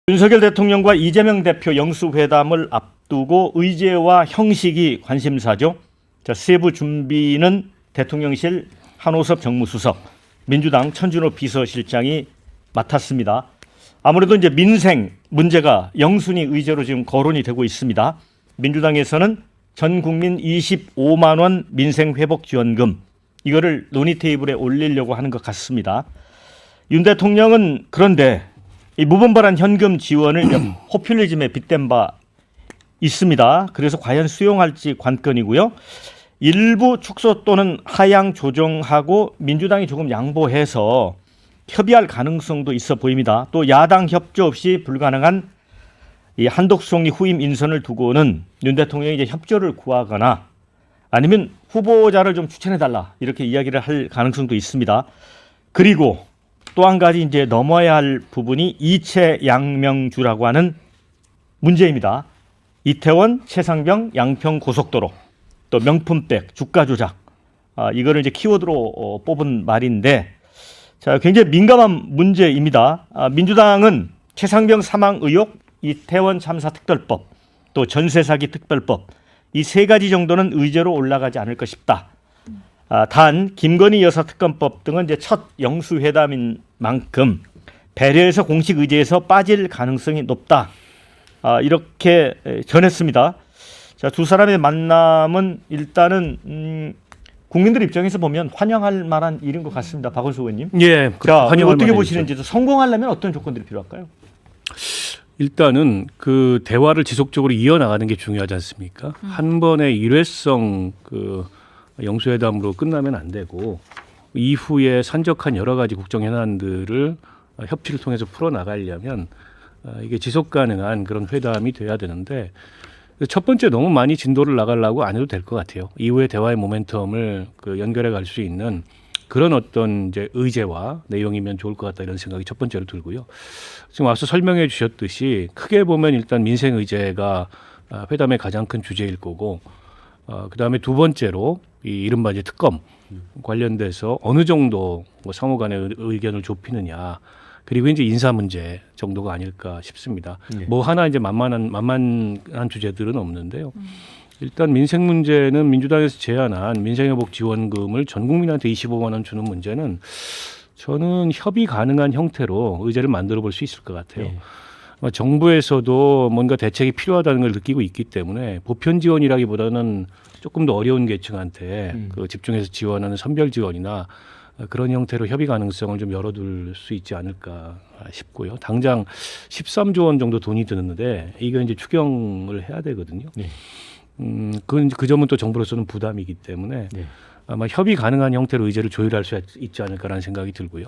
윤석열 대통령과 이재명 대표 영수회담을 앞두고 의제와 형식이 관심사죠. 자, 세부 준비는 대통령실 한호섭 정무수석, 민주당 천준호 비서실장이 맡았습니다. 아무래도 이제 민생 문제가 영순위 의제로 지금 거론이 되고 있습니다. 민주당에서는 전 국민 25만 원 민생 회복 지원금 이거를 논의 테이블에 올리려고 하는 것 같습니다. 윤 대통령은 그런데 이 무분별한 현금 지원을 포퓰리즘에 빗댄 바 있습니다. 그래서 과연 수용할지 관건이고요. 일부 축소 또는 하향 조정하고 민주당이 조금 양보해서 협의할 가능성도 있어 보입니다. 또 야당 협조 없이 불가능한 이 한덕수 총리 후임 인선을 두고는 윤 대통령이 이제 협조를 구하거나 아니면 후보자를 좀 추천해달라 이렇게 이야기를 할 가능성도 있습니다. 그리고 또 한 가지 이제 넘어야 할 부분이 이채양명주라고 하는 문제입니다. 이태원, 최상병, 양평 고속도로, 또 명품백, 주가 조작, 이거를 이제 키워드로 뽑은 말인데, 자 굉장히 민감한 문제입니다. 민주당은 최상병 사망 의혹, 이태원 참사 특별법, 또 전세 사기 특별법 이 세 가지 정도는 의제로 올라가지 않을까 싶다. 단 김건희 여사 특검법 등은 이제 첫 영수회담인 만큼 배려해서 공식 의제에서 빠질 가능성이 높다. 이렇게 전했습니다. 자, 두 사람의 만남은 일단은 국민들 입장에서 보면 환영할 만한 일인 것 같습니다. 박원순 의원님. 예, 자, 어떻게 보시는지도 성공하려면 어떤 조건들이 필요할까요? 일단은 그 대화를 지속적으로 이어나가는 게 중요하지 않습니까? 한 번의 일회성 그 영수회담으로 끝나면 안 되고 이후에 산적한 여러 가지 국정 현안들을 협치를 통해서 풀어나가려면 이게 지속 가능한 그런 회담이 돼야 되는데 첫 번째 너무 많이 진도를 나가려고 안 해도 될 것 같아요. 이후에 대화의 모멘텀을 그 연결해 갈 수 있는 그런 어떤 이제 의제와 내용이면 좋을 것 같다 이런 생각이 첫 번째로 들고요. 지금 앞서 설명해 주셨듯이 크게 보면 일단 민생 의제가 회담의 가장 큰 주제일 거고 그다음에 두 번째로 이 이른바 이제 특검 관련돼서 어느 정도 뭐 상호 간의 의견을 좁히느냐 그리고 이제 인사 문제 정도가 아닐까 싶습니다. 네. 뭐 하나 이제 만만한 주제들은 없는데요. 일단 민생 문제는 민주당에서 제안한 민생회복 지원금을 전 국민한테 25만 원 주는 문제는 저는 협의 가능한 형태로 의제를 만들어 볼 수 있을 것 같아요. 네. 정부에서도 뭔가 대책이 필요하다는 걸 느끼고 있기 때문에 보편 지원이라기보다는 조금 더 어려운 계층한테 그 집중해서 지원하는 선별 지원이나 그런 형태로 협의 가능성을 좀 열어둘 수 있지 않을까 싶고요. 당장 13조 원 정도 돈이 드는데 이거 이제 추경을 해야 되거든요. 네. 그 점은 또 정부로서는 부담이기 때문에 네. 아마 협의 가능한 형태로 의제를 조율할 수 있지 않을까라는 생각이 들고요.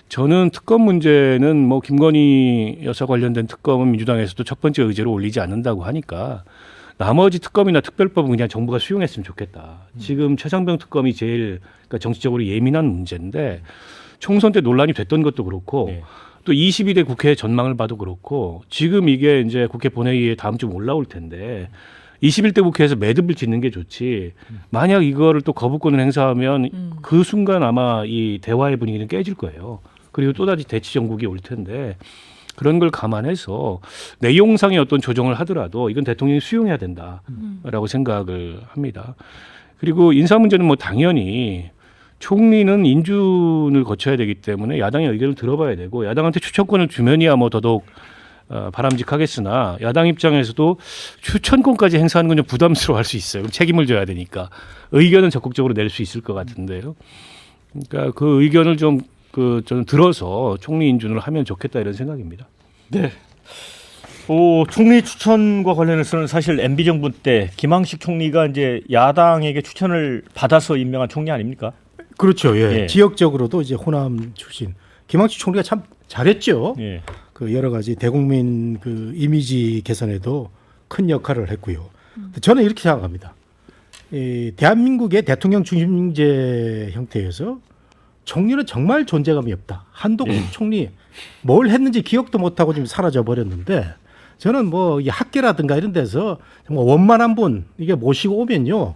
저는 특검 문제는 뭐 김건희 여사 관련된 특검은 민주당에서도 첫 번째 의제로 올리지 않는다고 하니까 나머지 특검이나 특별법은 그냥 정부가 수용했으면 좋겠다. 지금 최상병 특검이 제일 그러니까 정치적으로 예민한 문제인데 총선 때 논란이 됐던 것도 그렇고 네. 또 22대 국회 전망을 봐도 그렇고 지금 이게 이제 국회 본회의에 다음 주 올라올 텐데 21대 국회에서 매듭을 짓는 게 좋지. 만약 이거를 또 거부권을 행사하면 그 순간 아마 이 대화의 분위기는 깨질 거예요. 그리고 또다시 대치 정국이 올 텐데 그런 걸 감안해서 내용상의 어떤 조정을 하더라도 이건 대통령이 수용해야 된다라고 생각을 합니다. 그리고 인사 문제는 뭐 당연히 총리는 인준을 거쳐야 되기 때문에 야당의 의견을 들어봐야 되고 야당한테 추천권을 주면이야 뭐 더더욱 바람직하겠으나 야당 입장에서도 추천권까지 행사하는 건 좀 부담스러워할 수 있어요. 책임을 져야 되니까 의견은 적극적으로 낼 수 있을 것 같은데요. 그러니까 그 의견을 좀 저는 들어서 총리 인준을 하면 좋겠다 이런 생각입니다. 네. 총리 추천과 관련해서는 사실 MB 정부 때 김항식 총리가 이제 야당에게 추천을 받아서 임명한 총리 아닙니까? 그렇죠. 예. 예. 지역적으로도 이제 호남 출신 김항식 총리가 참 잘했죠. 예. 그 여러 가지 대국민 그 이미지 개선에도 큰 역할을 했고요. 저는 이렇게 생각합니다. 이 대한민국의 대통령 중심제 형태에서 총리는 정말 존재감이 없다. 한동훈 총리 뭘 했는지 기억도 못하고 지금 사라져 버렸는데 저는 뭐 이 학계라든가 이런 데서 정말 원만한 분 이게 모시고 오면요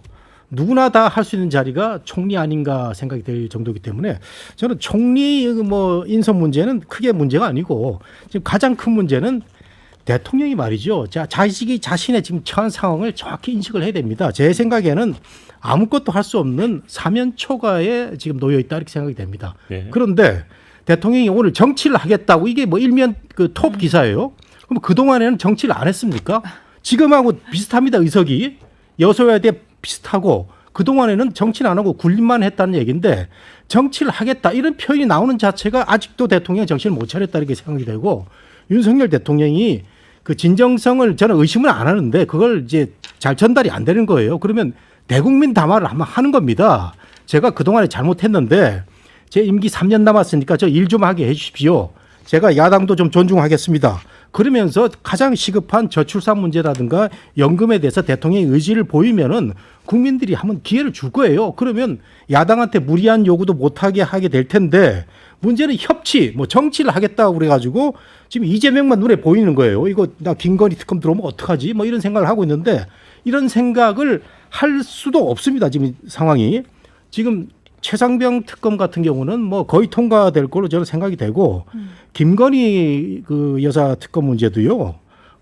누구나 다 할 수 있는 자리가 총리 아닌가 생각이 될 정도이기 때문에 저는 총리 뭐 인선 문제는 크게 문제가 아니고 지금 가장 큰 문제는 대통령이 말이죠. 자식이 자신의 지금 처한 상황을 정확히 인식을 해야 됩니다. 제 생각에는 아무것도 할 수 없는 사면초가에 지금 놓여 있다 이렇게 생각이 됩니다. 네. 그런데 대통령이 오늘 정치를 하겠다고 이게 뭐 일면 그 톱 기사예요. 그럼 그동안에는 정치를 안 했습니까? 지금하고 비슷합니다. 의석이 여소야대 비슷하고 그동안에는 정치를 안 하고 군림만 했다는 얘기인데 정치를 하겠다 이런 표현이 나오는 자체가 아직도 대통령이 정신을 못 차렸다 이렇게 생각이 되고 윤석열 대통령이 그 진정성을 저는 의심은 안 하는데 그걸 이제 잘 전달이 안 되는 거예요. 그러면 대국민 담화를 한번 하는 겁니다. 제가 그동안에 잘못했는데 제 임기 3년 남았으니까 저 일 좀 하게 해 주십시오. 제가 야당도 좀 존중하겠습니다. 그러면서 가장 시급한 저출산 문제라든가 연금에 대해서 대통령의 의지를 보이면은 국민들이 한번 기회를 줄 거예요. 그러면 야당한테 무리한 요구도 못하게 하게 될 텐데 문제는 협치, 뭐 정치를 하겠다고 그래가지고 지금 이재명만 눈에 보이는 거예요. 이거 나 김건희 특검 들어오면 어떡하지? 뭐 이런 생각을 하고 있는데 이런 생각을 할 수도 없습니다. 지금 상황이. 지금 최상병 특검 같은 경우는 뭐 거의 통과될 걸로 저는 생각이 되고 김건희 그 여사 특검 문제도요.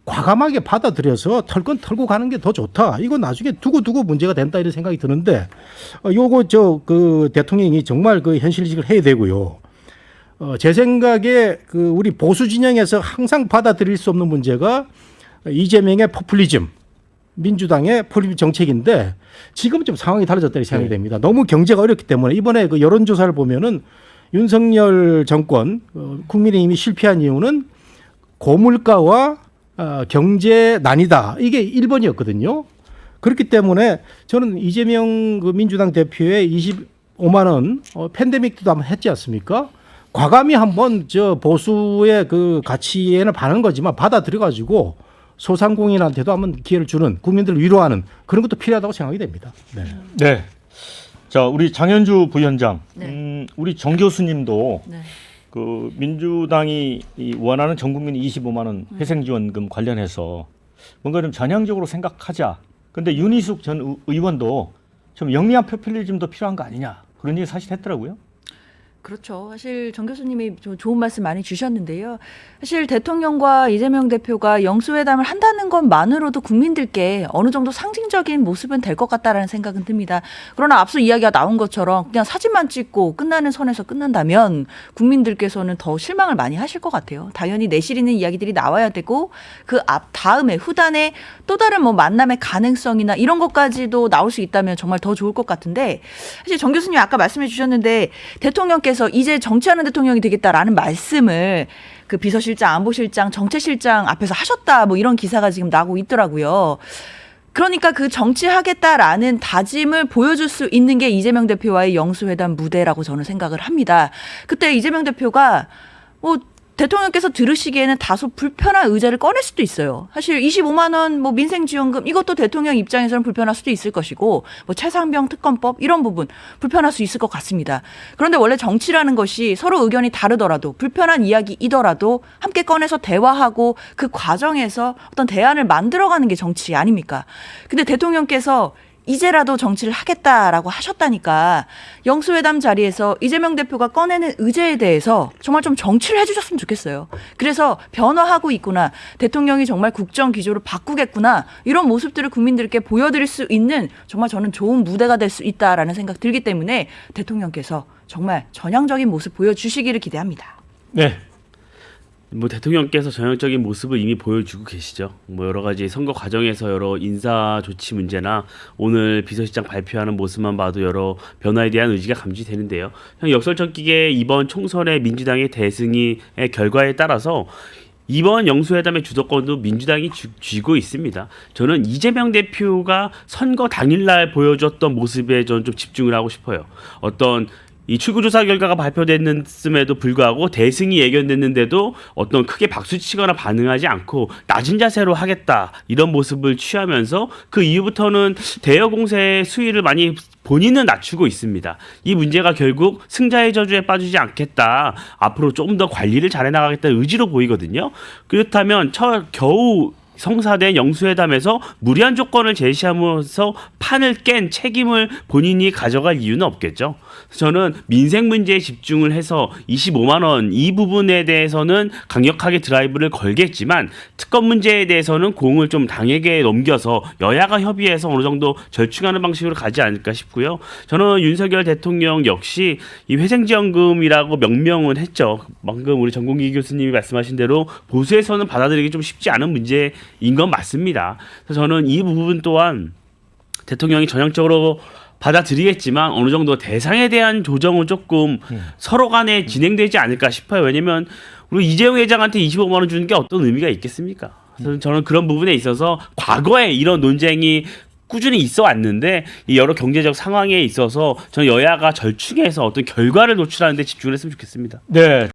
과감하게 받아들여서 털 건 털고 가는 게 더 좋다. 이거 나중에 두고 문제가 된다 이런 생각이 드는데 요거 그 대통령이 정말 그 현실직을 해야 되고요. 제 생각에 그 우리 보수 진영에서 항상 받아들일 수 없는 문제가 이재명의 포퓰리즘, 민주당의 포퓰리즘 정책인데 지금 좀 상황이 달라졌다고 생각이 됩니다. 너무 경제가 어렵기 때문에 이번에 그 여론조사를 보면은 윤석열 정권 국민의힘이 실패한 이유는 고물가와 경제 난이다. 이게 1번이었거든요. 그렇기 때문에 저는 이재명 그 민주당 대표의 25만 원 팬데믹도 한번 했지 않습니까? 과감히 한번 저 보수의 그 가치에는 반한 거지만 받아들여가지고 소상공인한테도 한번 기회를 주는 국민들을 위로하는 그런 것도 필요하다고 생각이 됩니다. 네. 네. 자, 우리 장현주 부위원장, 네. 우리 정 교수님도 네. 그 민주당이 원하는 전 국민 25만 원 회생지원금 관련해서 뭔가 좀 전향적으로 생각하자. 근데 윤희숙 전 의원도 좀 영리한 포퓰리즘도 필요한 거 아니냐 그런 얘기 사실 했더라고요. 그렇죠. 사실 정 교수님이 좋은 말씀 많이 주셨는데요. 사실 대통령과 이재명 대표가 영수회담을 한다는 것만으로도 국민들께 어느 정도 상징적인 모습은 될 것 같다라는 생각은 듭니다. 그러나 앞서 이야기가 나온 것처럼 그냥 사진만 찍고 끝나는 선에서 끝난다면 국민들께서는 더 실망을 많이 하실 것 같아요. 당연히 내실 있는 이야기들이 나와야 되고 그 다음에 후단에 또 다른 뭐 만남의 가능성이나 이런 것까지도 나올 수 있다면 정말 더 좋을 것 같은데 사실 정 교수님 아까 말씀해 주셨는데 대통령께서 이제 정치하는 대통령이 되겠다라는 말씀을 그 비서실장, 안보실장, 정책실장 앞에서 하셨다 뭐 이런 기사가 지금 나오고 있더라고요. 그러니까 그 정치하겠다라는 다짐을 보여줄 수 있는 게 이재명 대표와의 영수회담 무대라고 저는 생각을 합니다. 그때 이재명 대표가 뭐 대통령께서 들으시기에는 다소 불편한 의제를 꺼낼 수도 있어요. 사실 25만 원 뭐 민생지원금 이것도 대통령 입장에서는 불편할 수도 있을 것이고 뭐 최상병 특검법 이런 부분 불편할 수 있을 것 같습니다. 그런데 원래 정치라는 것이 서로 의견이 다르더라도 불편한 이야기이더라도 함께 꺼내서 대화하고 그 과정에서 어떤 대안을 만들어가는 게 정치 아닙니까? 근데 대통령께서 이제라도 정치를 하겠다라고 하셨다니까 영수회담 자리에서 이재명 대표가 꺼내는 의제에 대해서 정말 좀 정치를 해주셨으면 좋겠어요. 그래서 변화하고 있구나. 대통령이 정말 국정 기조를 바꾸겠구나. 이런 모습들을 국민들께 보여드릴 수 있는 정말 저는 좋은 무대가 될 수 있다라는 생각 들기 때문에 대통령께서 정말 전향적인 모습 보여주시기를 기대합니다. 네. 뭐 대통령께서 전형적인 모습을 이미 보여주고 계시죠. 뭐 여러 가지 선거 과정에서 여러 인사 조치 문제나 오늘 비서실장 발표하는 모습만 봐도 여러 변화에 대한 의지가 감지되는데요. 역설적이게 이번 총선의 민주당의 대승의 결과에 따라서 이번 영수회담의 주도권도 민주당이 쥐고 있습니다. 저는 이재명 대표가 선거 당일날 보여줬던 모습에 저는 좀 집중을 하고 싶어요. 어떤 이 출구조사 결과가 발표됐음에도 불구하고 대승이 예견됐는데도 어떤 크게 박수치거나 반응하지 않고 낮은 자세로 하겠다 이런 모습을 취하면서 그 이후부터는 대여 공세의 수위를 많이 본인은 낮추고 있습니다. 이 문제가 결국 승자의 저주에 빠지지 않겠다. 앞으로 조금 더 관리를 잘해 나가겠다는 의지로 보이거든요. 그렇다면 겨우 성사된 영수회담에서 무리한 조건을 제시하면서 판을 깬 책임을 본인이 가져갈 이유는 없겠죠. 저는 민생 문제에 집중을 해서 25만 원 이 부분에 대해서는 강력하게 드라이브를 걸겠지만 특검 문제에 대해서는 공을 좀 당에게 넘겨서 여야가 협의해서 어느 정도 절충하는 방식으로 가지 않을까 싶고요. 저는 윤석열 대통령 역시 이 회생지원금이라고 명명은 했죠. 방금 우리 전공기 교수님이 말씀하신 대로 보수에서는 받아들이기 좀 쉽지 않은 문제인 건 맞습니다. 그래서 저는 이 부분 또한 대통령이 전향적으로 받아들이겠지만 어느 정도 대상에 대한 조정은 조금 서로 간에 진행되지 않을까 싶어요. 왜냐면 우리 이재용 회장한테 25만 원 주는 게 어떤 의미가 있겠습니까? 그래서 저는 그런 부분에 있어서 과거에 이런 논쟁이 꾸준히 있어 왔는데 이 여러 경제적 상황에 있어서 저는 여야가 절충해서 어떤 결과를 도출하는 데 집중을 했으면 좋겠습니다. 네.